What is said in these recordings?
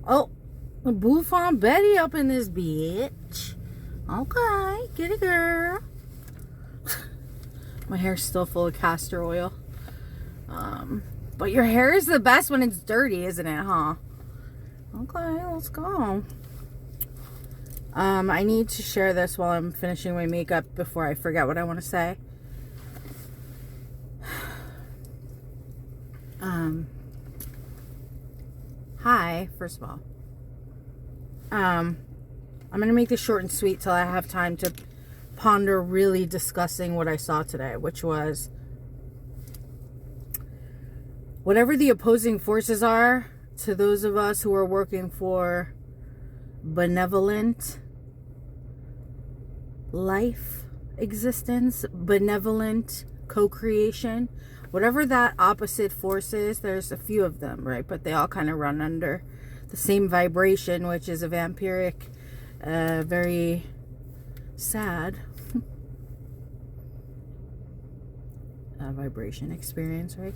Oh, a Bouffon Betty up in this bitch. Okay, get it, girl. My hair's still full of castor oil. But your hair is the best when it's dirty, isn't it, huh? Okay, let's go. I need to share this while I'm finishing my makeup before I forget what I want to say. Hi, first of all. I'm going to make this short and sweet till I have time to ponder really discussing what I saw today, which was whatever the opposing forces are to those of us who are working for benevolent life existence, benevolent co-creation, whatever that opposite force is. There's a few of them, right? But they all kind of run under the same vibration, which is a vampiric, very sad vibration experience, right?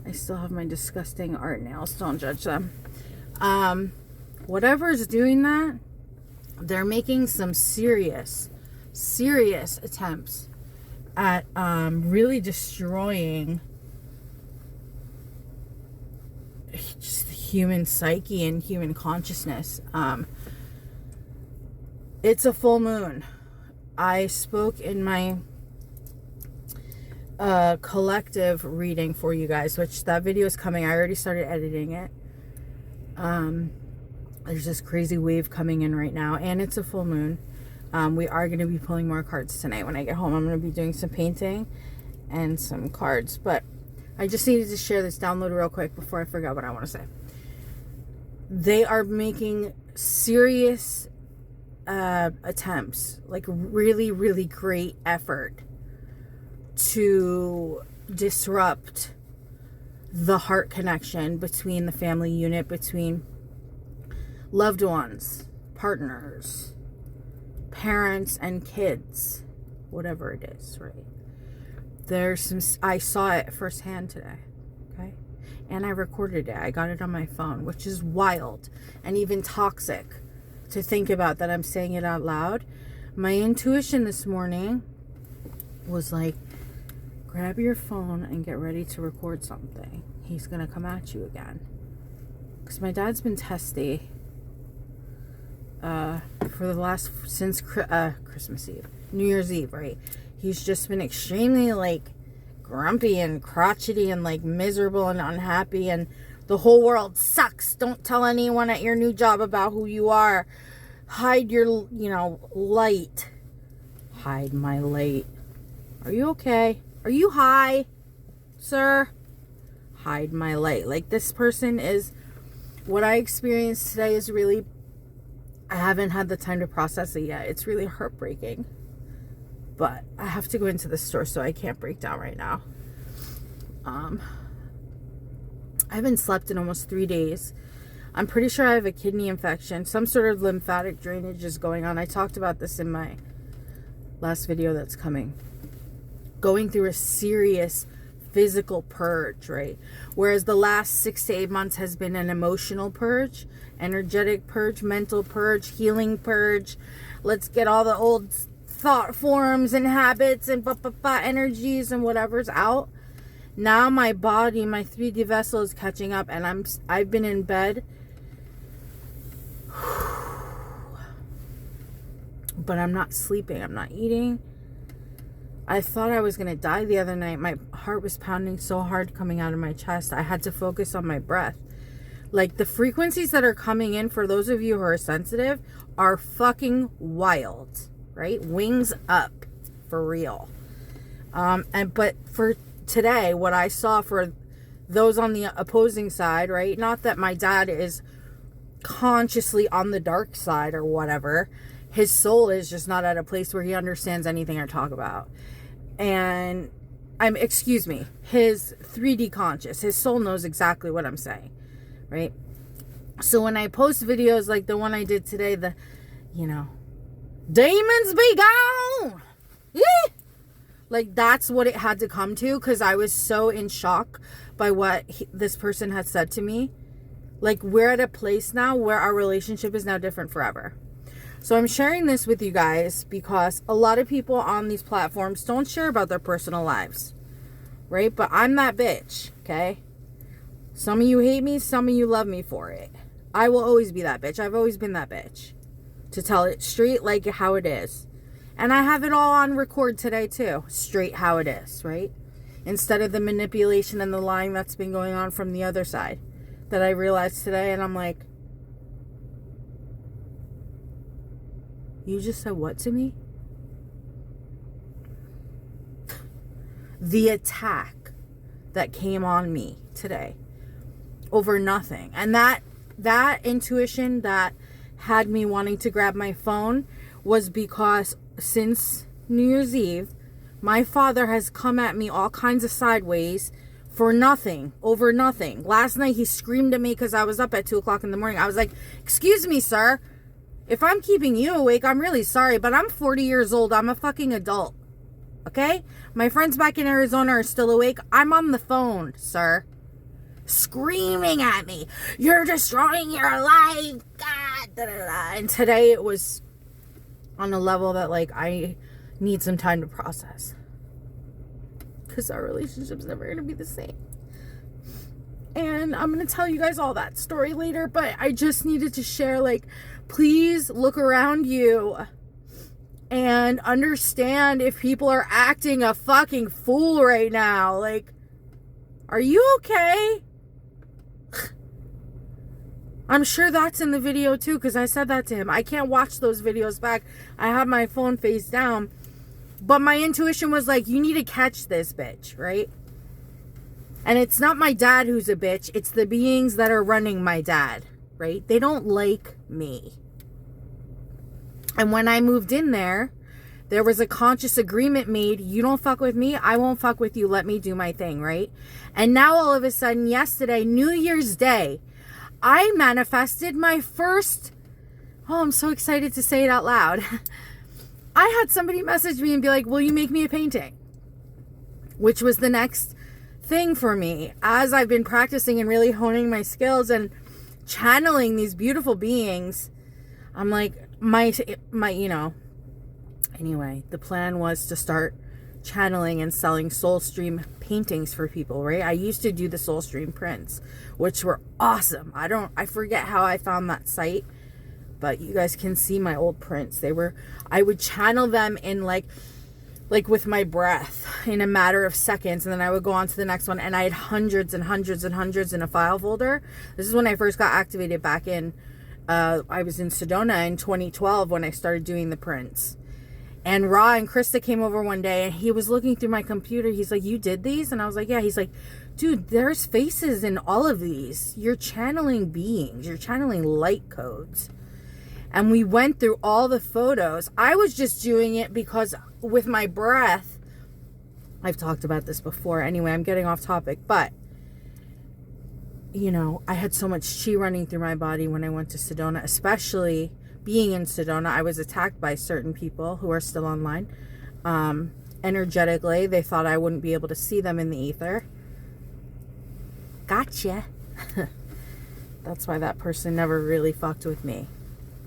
I still have my disgusting art nails. Don't judge them. Whatever's doing that, they're making some serious attempts at really destroying just the human psyche and human consciousness. It's a full moon. I spoke in my collective reading for you guys, which that video is coming. I already started editing it. There's this crazy wave coming in right now, and it's a full moon. We are going to be pulling more cards tonight. When I get home, I'm going to be doing some painting and some cards, but I just needed to share this download real quick before I forget what I want to say. They are making serious attempts, like really great effort to disrupt the heart connection between the family unit, between loved ones, partners, parents and kids, whatever it is, right? There's some, I saw it firsthand today, okay? And I recorded it. I got it on my phone, which is wild and even toxic to think about that I'm saying it out loud. My intuition this morning was like, grab your phone and get ready to record something. He's going to come at you again. Because my dad's been testy for the last, since Christmas Eve, New Year's Eve, right? He's just been extremely like grumpy and crotchety and like miserable and unhappy, and the whole world sucks. Don't tell anyone at your new job about who you are. Hide your, light. Hide my light. Are you okay? Are you high, sir? Hide my light. Like, this person is, what I experienced today is really, I haven't had the time to process it yet. It's really heartbreaking. But I have to go into the store, so I can't break down right now. I haven't slept in almost 3 days. I'm pretty sure I have a kidney infection. Some sort of lymphatic drainage is going on. I talked about this in my last video that's coming. Going through a serious physical purge, right? Whereas the last 6 to 8 months has been an emotional purge, energetic purge, mental purge, healing purge. Let's get all the old thought forms and habits and energies and whatever's out. Now my body, my 3D vessel is catching up, and I've been in bed, but I'm not sleeping. I'm not eating. I thought I was going to die the other night. My heart was pounding so hard coming out of my chest. I had to focus on my breath. Like, the frequencies that are coming in, for those of you who are sensitive, are fucking wild, right? Wings up, for real. But for today, what I saw for those on the opposing side, right? Not that my dad is consciously on the dark side or whatever. His soul is just not at a place where he understands anything I talk about. And his 3D conscious, his soul knows exactly what I'm saying, right? So when I post videos like the one I did today, demons be gone! Yeah! Like, that's what it had to come to, because I was so in shock by what this person had said to me. Like, we're at a place now where our relationship is now different forever. So I'm sharing this with you guys because a lot of people on these platforms don't share about their personal lives, right? But I'm that bitch, okay? Some of you hate me, some of you love me for it. I will always be that bitch. I've always been that bitch. To tell it straight like how it is. And I have it all on record today too. Straight how it is, right? Instead of the manipulation and the lying that's been going on from the other side. That I realized today, and I'm like, you just said what to me? The attack that came on me today over nothing. And that intuition that had me wanting to grab my phone was because since New Year's Eve, my father has come at me all kinds of sideways for nothing, over nothing. Last night he screamed at me because I was up at 2 o'clock in the morning. I was like, excuse me, sir. If I'm keeping you awake, I'm really sorry, but I'm 40 years old. I'm a fucking adult. Okay? My friends back in Arizona are still awake. I'm on the phone, sir. Screaming at me. You're destroying your life. God. Da, da, da. And today it was on a level that, like, I need some time to process. Because our relationship's never going to be the same. And I'm going to tell you guys all that story later, but I just needed to share, like, please look around you and understand if people are acting a fucking fool right now. Like, are you okay? I'm sure that's in the video too, because I said that to him. I can't watch those videos back. I have my phone face down. But my intuition was like, you need to catch this bitch, right? And it's not my dad who's a bitch. It's the beings that are running my dad, right? They don't like me. And when I moved in there was a conscious agreement made. You don't fuck with me. I won't fuck with you. Let me do my thing, right? And now all of a sudden, yesterday, New Year's Day, I manifested my first... Oh, I'm so excited to say it out loud. I had somebody message me and be like, will you make me a painting? Which was the next thing for me. As I've been practicing and really honing my skills and channeling these beautiful beings, I'm like, my, you know, anyway, the plan was to start channeling and selling soul stream paintings for people, right? I used to do the soul stream prints, which were awesome. I forget how I found that site, but you guys can see my old prints. I would channel them in like with my breath in a matter of seconds, and then I would go on to the next one, and I had hundreds and hundreds and hundreds in a file folder. This is when I first got activated back in, I was in Sedona in 2012 when I started doing the prints. And Ra and Krista came over one day, and he was looking through my computer. He's like, you did these? And I was like, yeah. He's like, dude, there's faces in all of these. You're channeling beings. You're channeling light codes. And we went through all the photos. I was just doing it because with my breath, I've talked about this before. Anyway, I'm getting off topic, but you know, I had so much chi running through my body when I went to Sedona, especially being in Sedona. I was attacked by certain people who are still online. Energetically, they thought I wouldn't be able to see them in the ether. Gotcha. That's why that person never really fucked with me.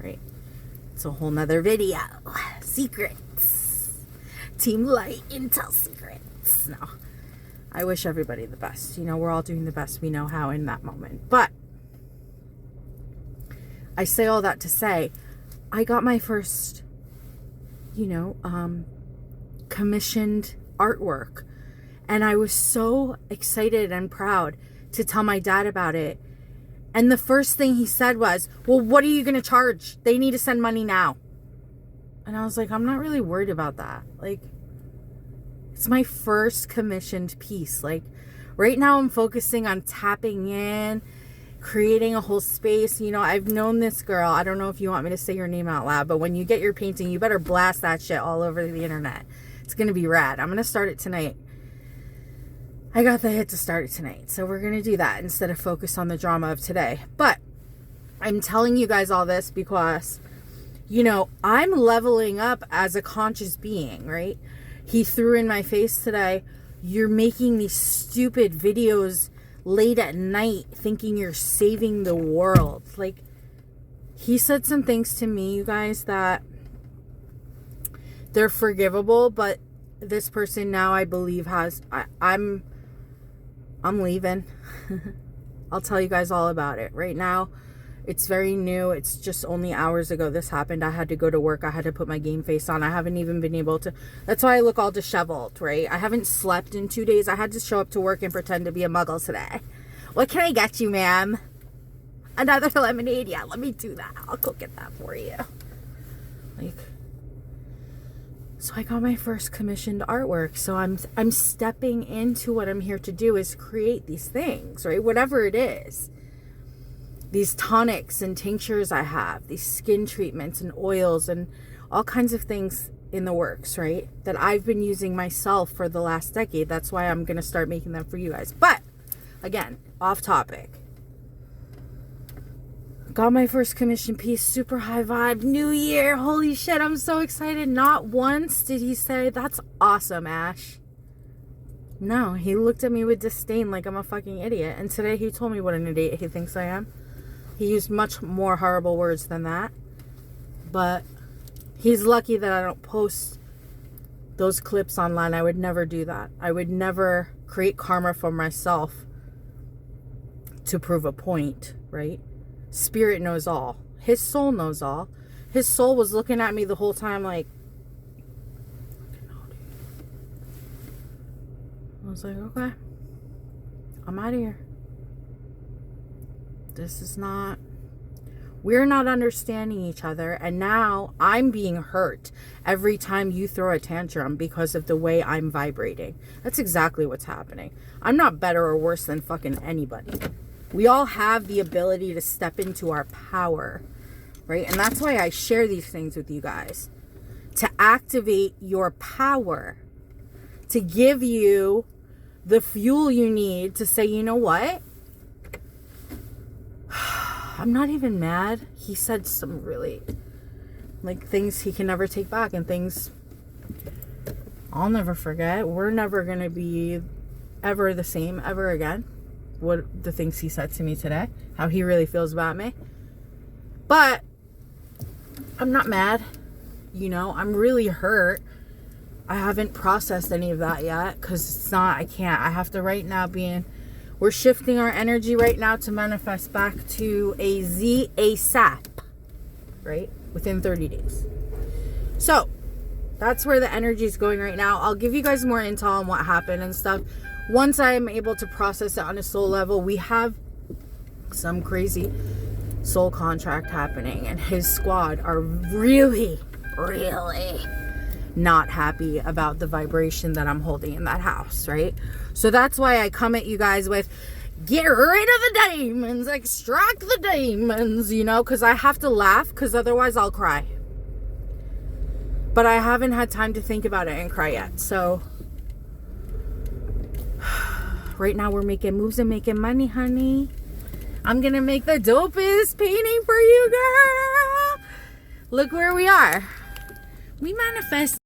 Right? It's a whole nother video. Secrets. Team Light Intel secrets. No. I wish everybody the best. You know, we're all doing the best we know how in that moment. But I say all that to say, I got my first, you know, commissioned artwork. And I was so excited and proud to tell my dad about it. And the first thing he said was, well, what are you going to charge? They need to send money now. And I was like, I'm not really worried about that. Like, it's my first commissioned piece. Like, right now I'm focusing on tapping in, creating a whole space. You know, I've known this girl. I don't know if you want me to say your name out loud, but when you get your painting, you better blast that shit all over the internet. It's going to be rad. I'm going to start it tonight. I got the hit to start it tonight. So we're going to do that instead of focus on the drama of today. But I'm telling you guys all this because, you know, I'm leveling up as a conscious being, right? He threw in my face today, you're making these stupid videos late at night thinking you're saving the world. Like, he said some things to me, you guys, that they're forgivable, but this person now, I believe, I'm leaving. I'll tell you guys all about it. Right now, it's very new. It's just only hours ago this happened. I had to go to work. I had to put my game face on. I haven't even been able to. That's why I look all disheveled, right? I haven't slept in 2 days. I had to show up to work and pretend to be a muggle today. What can I get you, ma'am? Another lemonade? Yeah, let me do that. I'll go get that for you. Like, so I got my first commissioned artwork. So I'm stepping into what I'm here to do, is create these things, right? Whatever it is. These tonics and tinctures I have, these skin treatments and oils and all kinds of things in the works, right? That I've been using myself for the last decade. That's why I'm going to start making them for you guys. But again, off topic. Got my first commission piece, super high vibe, new year, holy shit, I'm so excited. Not once did he say, "That's awesome, Ash." No, he looked at me with disdain like I'm a fucking idiot. And today he told me what an idiot he thinks I am. He used much more horrible words than that. But he's lucky that I don't post those clips online. I would never do that. I would never create karma for myself to prove a point, right? Spirit knows all. His soul knows all. His soul was looking at me the whole time like, I was like, okay, I'm out of here. This is not, we're not understanding each other. And now I'm being hurt every time you throw a tantrum because of the way I'm vibrating. That's exactly what's happening. I'm not better or worse than fucking anybody. We all have the ability to step into our power, right? And that's why I share these things with you guys. To activate your power. To give you the fuel you need to say, you know what? I'm not even mad. He said some really, like, things he can never take back and things I'll never forget. We're never going to be ever the same ever again. What the things he said to me today, how he really feels about me. But I'm not mad. You know, I'm really hurt. I haven't processed any of that yet because it's not, I can't. I have to right now be in, we're shifting our energy right now to manifest back to a Z ASAP, right? Within 30 days. So that's where the energy is going right now. I'll give you guys more intel on what happened and stuff. Once I am able to process it on a soul level, we have some crazy soul contract happening. And his squad are really, really not happy about the vibration that I'm holding in that house, right? So that's why I come at you guys with, get rid of the demons, extract the demons, you know, because I have to laugh because otherwise I'll cry. But I haven't had time to think about it and cry yet. So right now we're making moves and making money, honey. I'm going to make the dopest painting for you, girl. Look where we are. We manifest